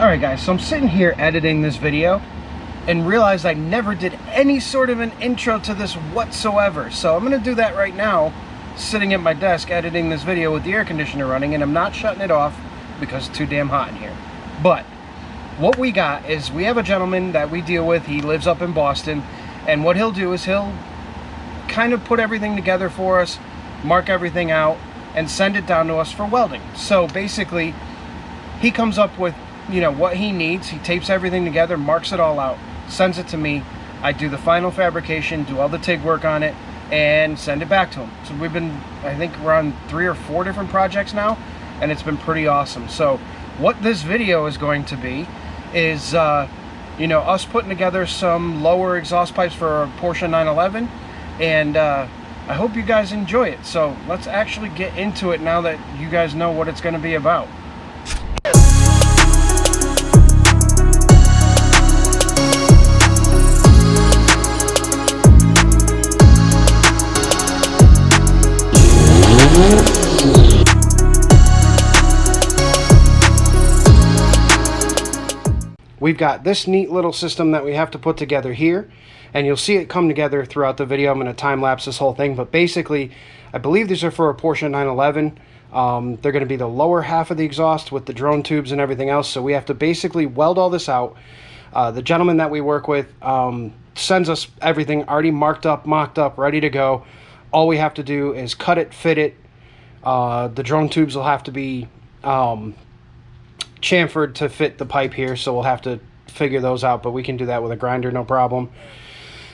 Alright guys, so I'm sitting here editing this video and realized I never did any sort of an intro to this whatsoever. So I'm going to do that right now, sitting at my desk editing this video with the air conditioner running, and I'm not shutting it off because it's too damn hot in here. But what we got is we have a gentleman that we deal with. He lives up in Boston, and what he'll do is he'll kind of put everything together for us, mark everything out, and send it down to us for welding. So basically, he comes up with, you know, what he needs. He tapes everything together, marks it all out, sends it to me. I do the final fabrication, do all the TIG work on it, and send it back to him. So we've been, I think we're on 3 or 4 different projects now, and it's been pretty awesome. So what this video is going to be is, you know, us putting together some lower exhaust pipes for a Porsche 911, and I hope you guys enjoy it. So let's actually get into it now that you guys know what it's going to be about. We've got this neat little system that we have to put together here, and you'll see it come together throughout the video. I'm going to time-lapse this whole thing, but basically, I believe these are for a Porsche 911. They're going to be the lower half of the exhaust with the drone tubes and everything else, so we have to basically weld all this out. The gentleman that we work with sends us everything already marked up, mocked up, ready to go. All we have to do is cut it, fit it. The drone tubes will have to be chamfered to fit the pipe here, so we'll have to figure those out, but we can do that with a grinder, no problem,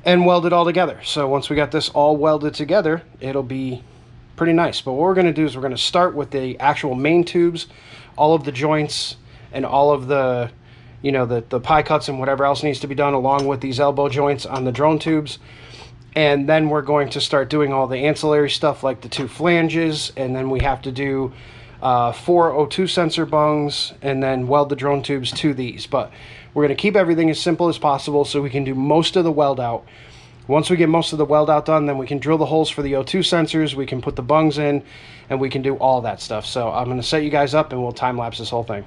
and weld it all together. So once we got this all welded together, it'll be pretty nice. But what we're going to do is we're going to start with the actual main tubes, all of the joints and all of the, you know, the pie cuts and whatever else needs to be done, along with these elbow joints on the drone tubes. And then we're going to start doing all the ancillary stuff like the 2 flanges, and then we have to do 4 O2 sensor bungs, and then weld the drone tubes to these. But we're going to keep everything as simple as possible so we can do most of the weld out. Once we get most of the weld out done, then we can drill the holes for the O2 sensors, we can put the bungs in, and we can do all that stuff. So I'm going to set you guys up and we'll time lapse this whole thing.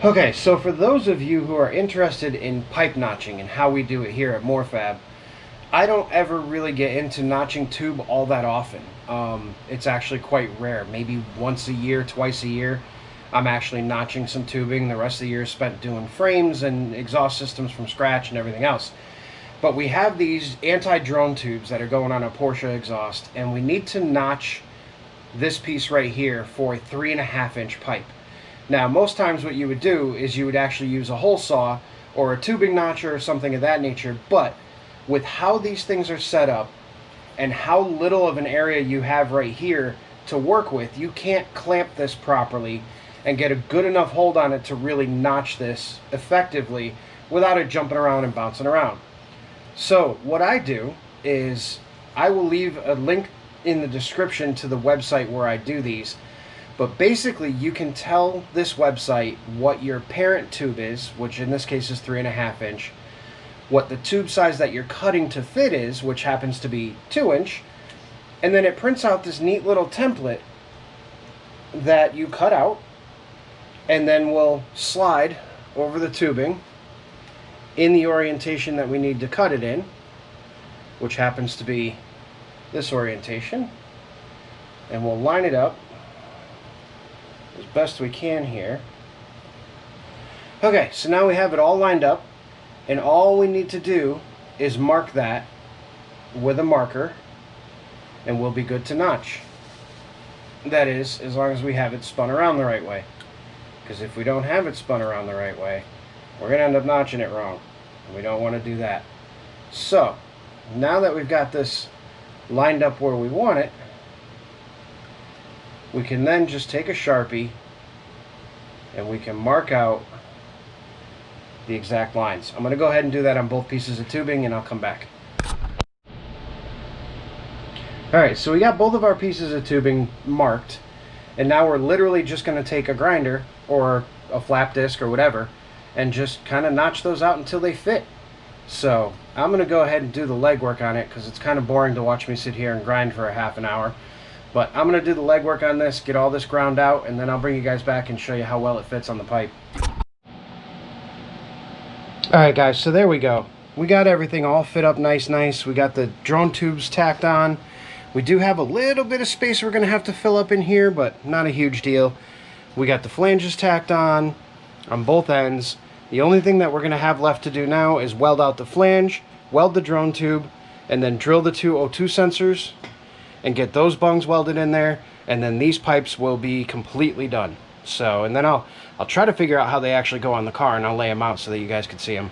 Okay, so for those of you who are interested in pipe notching and how we do it here at MorFab, I don't ever really get into notching tube all that often. It's actually quite rare, maybe once a year, twice a year. I'm actually notching some tubing. The rest of the year is spent doing frames and exhaust systems from scratch and everything else. But we have these anti-drone tubes that are going on a Porsche exhaust, and we need to notch this piece right here for a 3.5-inch pipe. Now, most times what you would do is you would actually use a hole saw or a tubing notcher or something of that nature, but with how these things are set up and how little of an area you have right here to work with, you can't clamp this properly and get a good enough hold on it to really notch this effectively without it jumping around and bouncing around. So what I do is I will leave a link in the description to the website where I do these. But basically you can tell this website what your parent tube is, which in this case is 3.5 inch, what the tube size that you're cutting to fit is, which happens to be 2 inch, and then it prints out this neat little template that you cut out and then will slide over the tubing in the orientation that we need to cut it in, which happens to be this orientation, and we'll line it up as best we can here. Okay, so now we have it all lined up, and all we need to do is mark that with a marker and we'll be good to notch. That is, as long as we have it spun around the right way, because if we don't have it spun around the right way, we're going to end up notching it wrong, and we don't want to do that. So now that we've got this lined up where we want it, we can then just take a Sharpie and we can mark out the exact lines. I'm going to go ahead and do that on both pieces of tubing, and I'll come back. Alright, so we got both of our pieces of tubing marked, and now we're literally just going to take a grinder or a flap disc or whatever and just kind of notch those out until they fit. So I'm going to go ahead and do the legwork on it, because it's kind of boring to watch me sit here and grind for a half an hour. But I'm going to do the legwork on this, get all this ground out, and then I'll bring you guys back and show you how well it fits on the pipe. Alright guys, so there we go. We got everything all fit up nice. We got the drone tubes tacked on. We do have a little bit of space we're going to have to fill up in here, but not a huge deal. We got the flanges tacked on both ends. The only thing that we're going to have left to do now is weld out the flange, weld the drone tube, and then drill the two O2 sensors and get those bungs welded in there, and then these pipes will be completely done. So, and then I'll try to figure out how they actually go on the car, and I'll lay them out so that you guys can see them.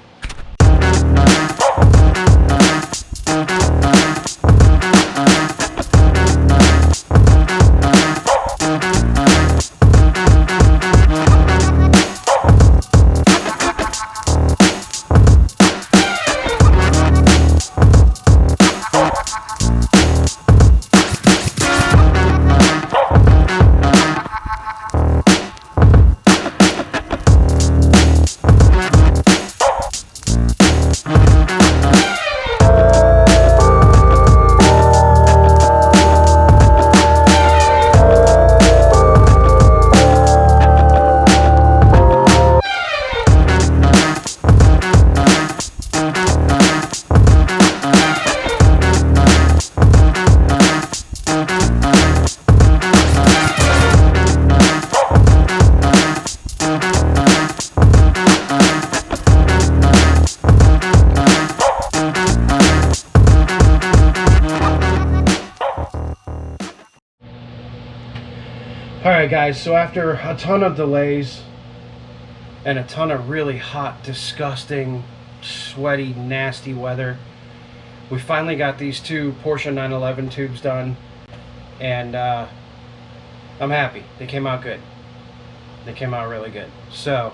Alright guys, so after a ton of delays and a ton of really hot, disgusting, sweaty, nasty weather, we finally got these two Porsche 911 tubes done, and I'm happy. They came out good. They came out really good. So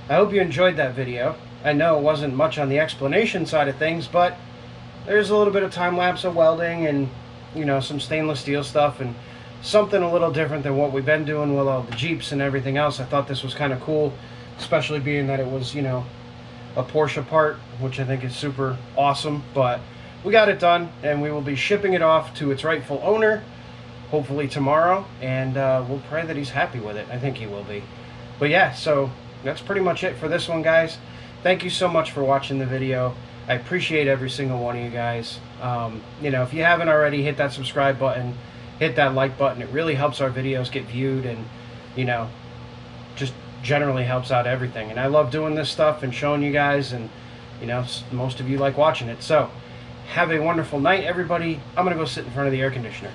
I hope you enjoyed that video. I know it wasn't much on the explanation side of things, but there's a little bit of time-lapse of welding and, you know, some stainless steel stuff and something a little different than what we've been doing with all the Jeeps and everything else. I thought this was kind of cool, especially being that it was, you know, a Porsche part, which I think is super awesome. But we got it done, and we will be shipping it off to its rightful owner hopefully tomorrow, and we'll pray that he's happy with it. I think he will be. But yeah, so that's pretty much it for this one, guys. Thank you so much for watching the video. I appreciate every single one of you guys. You know, if you haven't already, hit that subscribe button, hit that like button. It really helps our videos get viewed, and, you know, just generally helps out everything. And I love doing this stuff and showing you guys, and you know, most of you like watching it. So have a wonderful night, everybody. I'm gonna go sit in front of the air conditioner.